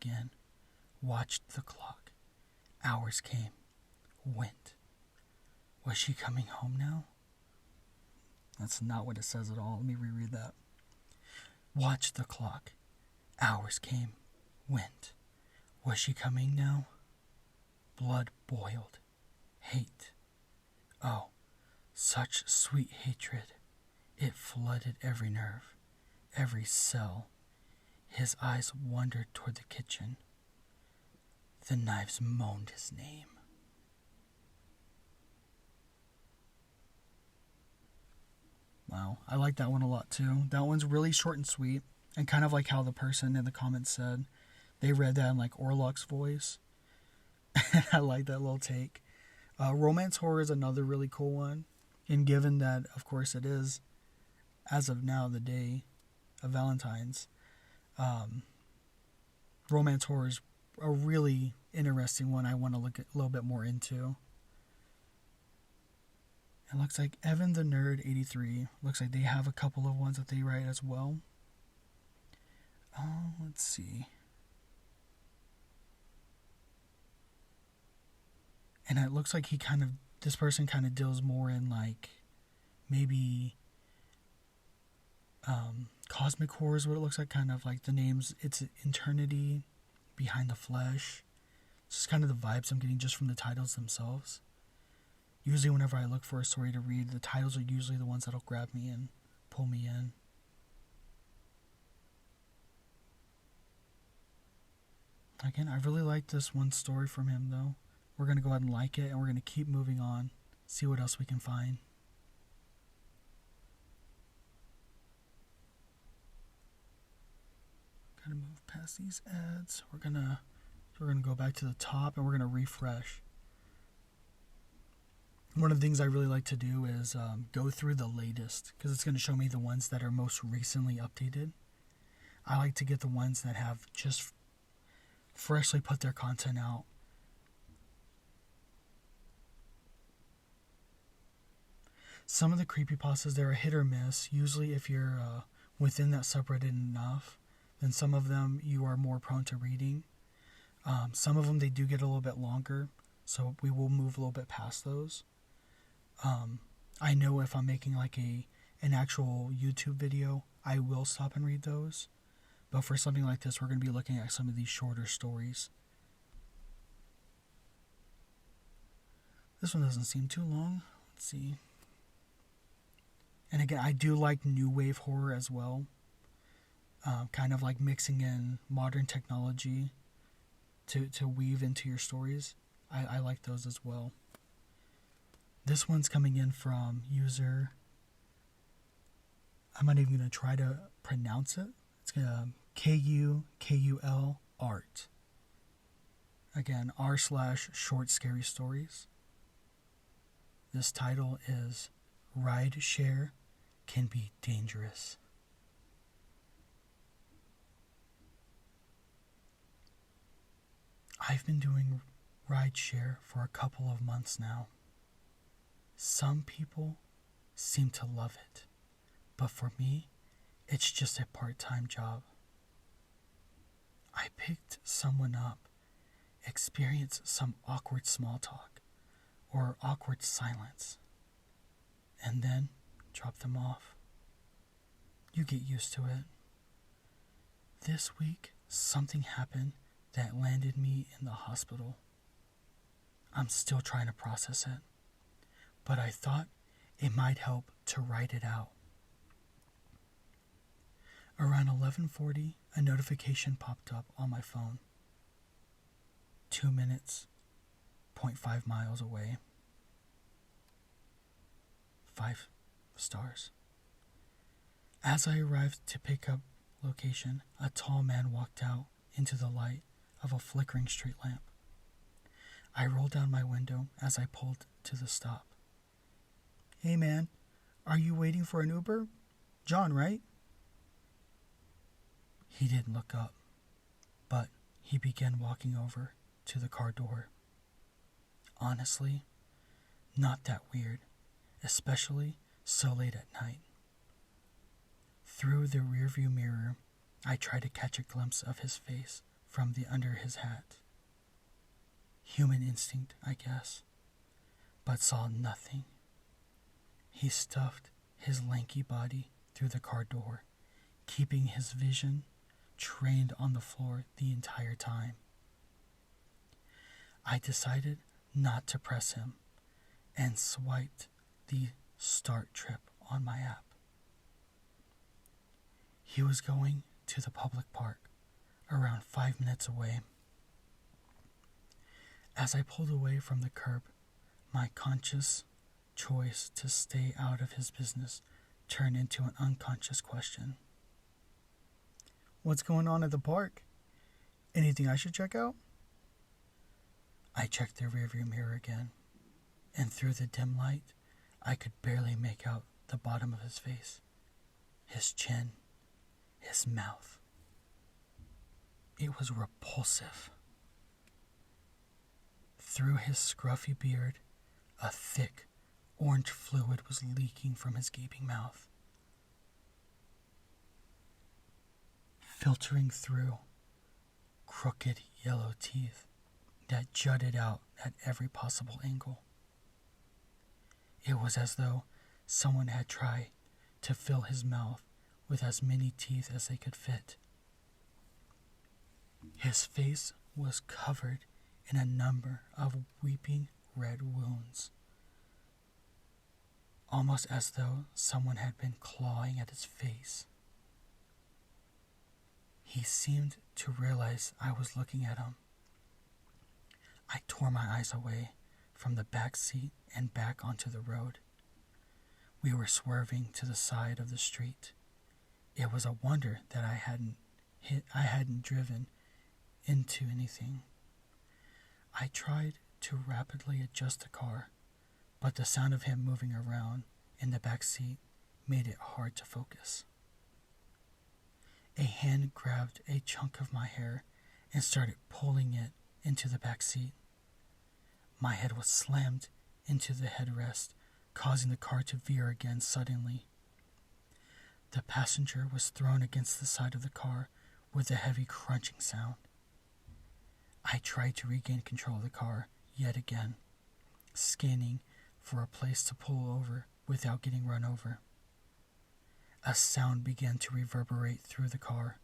again, watched the clock. Hours came, went. Was she coming home now? That's not what it says at all. Let me reread that. Watched the clock. Hours came, went. Was she coming now? Blood boiled. Hate. Oh, such sweet hatred. It flooded every nerve, every cell. His eyes wandered toward the kitchen. The knives moaned his name. Wow, I like that one a lot too. That one's really short and sweet, and kind of like how the person in the comments said, they read that in like Orlok's voice. I like that little take. Romance horror is another really cool one, and given that, of course, it is, as of now, the day of Valentine's, romance horror is a really interesting one I want to look a little bit more into. It looks like Evan the Nerd 83. Looks like they have a couple of ones that they write as well. Let's see. And it looks like this person kind of deals more in like maybe cosmic horror is what it looks like, kind of like the names. It's Eternity, Behind the Flesh. It's just kind of the vibes I'm getting just from the titles themselves. Usually whenever I look for a story to read, the titles are usually the ones that'll grab me and pull me in. Again, I really like this one story from him though. We're going to go ahead and like it, and we're going to keep moving on, see what else we can find. Gotta move past these ads. We're gonna go back to the top, and we're gonna refresh. One of the things I really like to do is go through the latest, because it's going to show me the ones that are most recently updated. I like to get the ones that have just freshly put their content out. Some of the creepypastas, they're a hit or miss. Usually if you're within that subreddit enough, then some of them you are more prone to reading. Some of them, they do get a little bit longer, so we will move a little bit past those. I know if I'm making like an actual YouTube video, I will stop and read those. But for something like this, we're going to be looking at some of these shorter stories. This one doesn't seem too long. Let's see. And again, I do like new wave horror as well. Kind of like mixing in modern technology to weave into your stories. I like those as well. This one's coming in from user, I'm not even going to try to pronounce it. It's KUL art. Again, r/short scary stories. This title is Ride Share Can Be Dangerous. I've been doing ride share for a couple of months now. Some people seem to love it, but for me, it's just a part-time job. I picked someone up, experienced some awkward small talk or awkward silence, and then drop them off. You get used to it. This week, something happened that landed me in the hospital. I'm still trying to process it, but I thought it might help to write it out. Around 11:40, a notification popped up on my phone. 2 minutes, 0.5 miles away. 5 stars. As I arrived to pick up location, a tall man walked out into the light of a flickering street lamp. I rolled down my window as I pulled to the stop. "Hey man, are you waiting for an Uber? John, right?" He didn't look up, but he began walking over to the car door. Honestly, not that weird, especially so late at night. Through the rearview mirror, I tried to catch a glimpse of his face from the under his hat. Human instinct, I guess, but saw nothing. He stuffed his lanky body through the car door, keeping his vision trained on the floor the entire time. I decided not to press him and swiped the start trip on my app. He was going to the public park, around 5 minutes away. As I pulled away from the curb, my conscious choice to stay out of his business turned into an unconscious question. What's going on at the park? Anything I should check out? I checked the rearview mirror again, and through the dim light, I could barely make out the bottom of his face, his chin, his mouth. It was repulsive. Through his scruffy beard, a thick, orange fluid was leaking from his gaping mouth. Filtering through crooked yellow teeth that jutted out at every possible angle. It was as though someone had tried to fill his mouth with as many teeth as they could fit. His face was covered in a number of weeping red wounds, almost as though someone had been clawing at his face. He seemed to realize I was looking at him. I tore my eyes away from the back seat and back onto the road. We were swerving to the side of the street. It was a wonder that I hadn't driven into anything. I tried to rapidly adjust the car, but the sound of him moving around in the back seat made it hard to focus. A hand grabbed a chunk of my hair and started pulling it into the back seat. My head was slammed into the headrest, causing the car to veer again suddenly. The passenger was thrown against the side of the car with a heavy crunching sound. I tried to regain control of the car yet again, scanning for a place to pull over without getting run over. A sound began to reverberate through the car,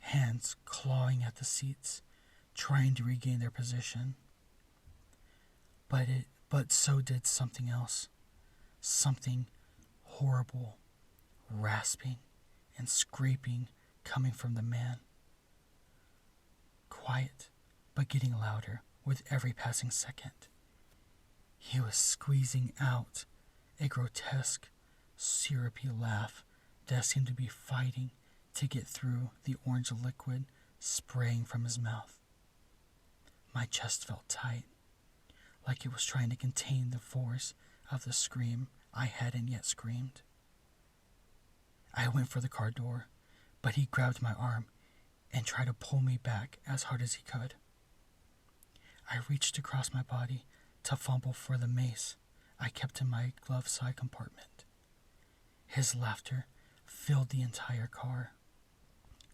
hands clawing at the seats, trying to regain their position. But so did something else, something horrible, rasping and scraping coming from the man. Quiet, but getting louder with every passing second. He was squeezing out a grotesque, syrupy laugh that seemed to be fighting to get through the orange liquid spraying from his mouth. My chest felt tight, like it was trying to contain the force of the scream I hadn't yet screamed. I went for the car door, but he grabbed my arm and tried to pull me back as hard as he could. I reached across my body to fumble for the mace I kept in my glove side compartment. His laughter filled the entire car,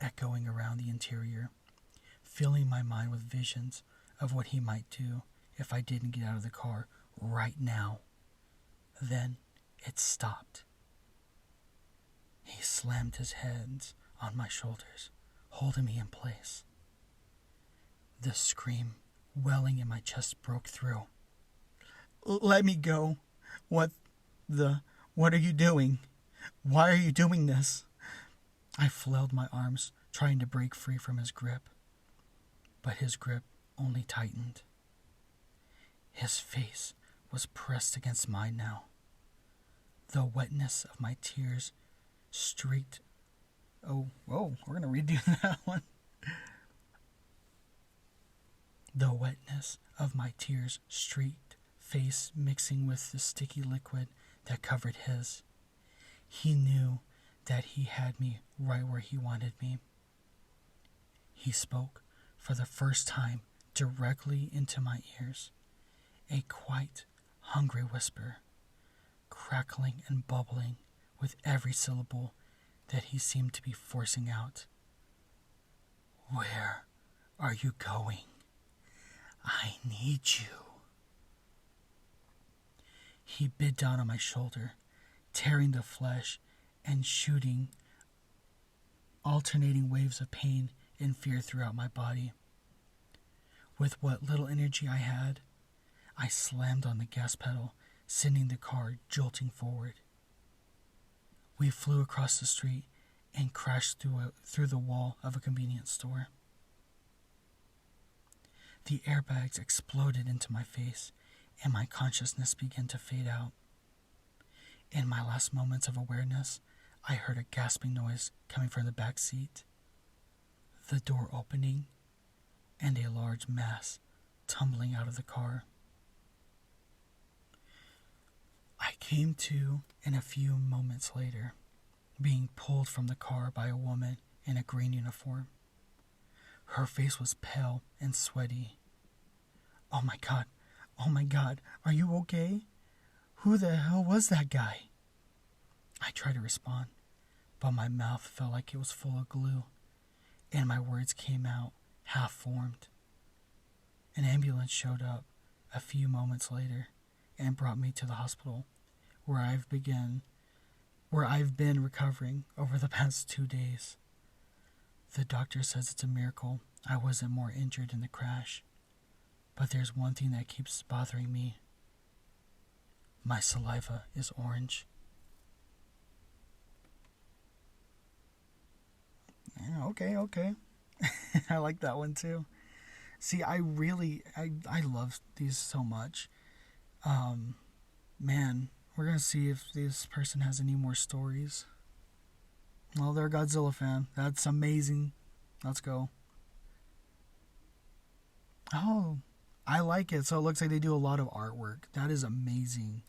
echoing around the interior, filling my mind with visions of what he might do if I didn't get out of the car right now. Then it stopped. He slammed his hands on my shoulders, holding me in place. The scream welling in my chest broke through. Let me go. What are you doing? Why are you doing this? I flailed my arms, trying to break free from his grip. But his grip only tightened. His face was pressed against mine now. The wetness of my tears streaked... Oh, we're going to redo that one. The wetness of my tears streaked face mixing with the sticky liquid that covered his. He knew that he had me right where he wanted me. He spoke for the first time directly into my ears, a quite hungry whisper, crackling and bubbling with every syllable that he seemed to be forcing out. Where are you going? I need you. He bit down on my shoulder, tearing the flesh and shooting alternating waves of pain and fear throughout my body. With what little energy I had, I slammed on the gas pedal, sending the car jolting forward. We flew across the street and crashed through the wall of a convenience store. The airbags exploded into my face, and my consciousness began to fade out. In my last moments of awareness, I heard a gasping noise coming from the back seat, the door opening, and a large mass tumbling out of the car. I came to in a few moments later, being pulled from the car by a woman in a green uniform. Her face was pale and sweaty. Oh my God, are you okay? Who the hell was that guy? I tried to respond, but my mouth felt like it was full of glue, and my words came out half-formed. An ambulance showed up a few moments later and brought me to the hospital, where I've been recovering over the past 2 days. The doctor says it's a miracle I wasn't more injured in the crash, but there's one thing that keeps bothering me. My saliva is orange. Yeah, okay. I like that one too. See, I love these so much. Man, we're gonna see if this person has any more stories. Well, they're a Godzilla fan. That's amazing. Let's go. Oh, I like it. So it looks like they do a lot of artwork. That is amazing.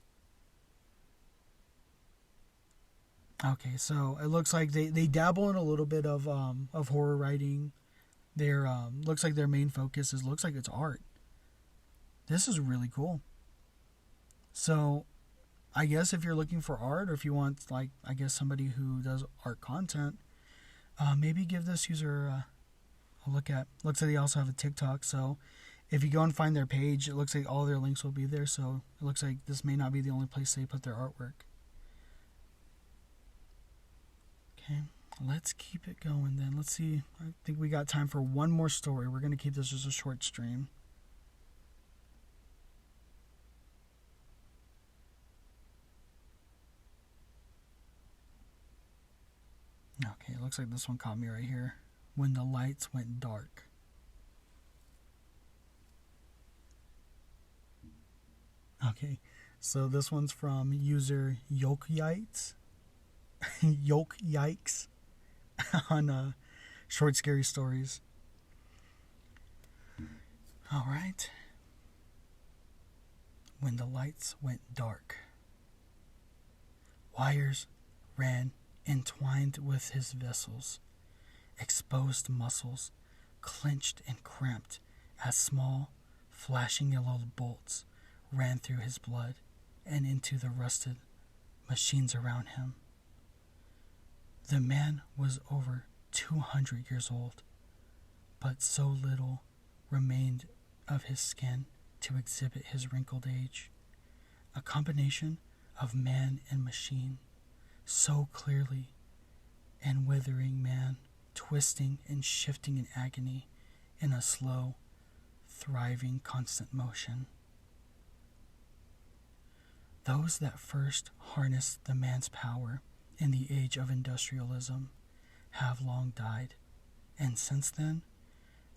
Okay, so it looks like they dabble in a little bit of horror writing. Their looks like their main focus looks like it's art. This is really cool. So, I guess if you're looking for art, or if you want somebody who does art content, maybe give this user a look at. Looks like they also have a TikTok. So, if you go and find their page, it looks like all their links will be there. So it looks like this may not be the only place they put their artwork. Okay, let's keep it going then. Let's see. I think we got time for one more story. We're going to keep this as a short stream. Okay, it looks like this one caught me right here. When the lights went dark. Okay, so this one's from user Yolk Yikes on Short Scary Stories. All right. When the lights went dark, wires ran entwined with his vessels, exposed muscles clenched and cramped as small, flashing yellow bolts ran through his blood and into the rusted machines around him. The man was over 200 years old, but so little remained of his skin to exhibit his wrinkled age. A combination of man and machine, so clearly, and withering man, twisting and shifting in agony in a slow, thriving, constant motion. Those that first harnessed the man's power in the age of industrialism have long died, and since then,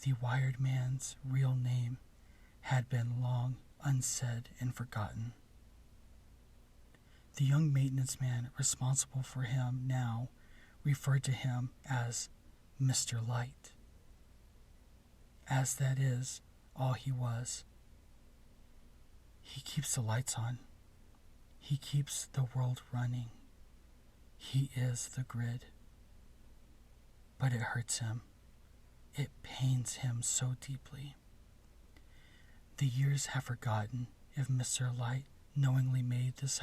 the wired man's real name had been long unsaid and forgotten. The young maintenance man responsible for him now referred to him as Mr. Light, as that is all he was. He keeps the lights on. He keeps the world running. He is the grid. But it hurts him. It pains him so deeply. The years have forgotten if Mr. Light knowingly made this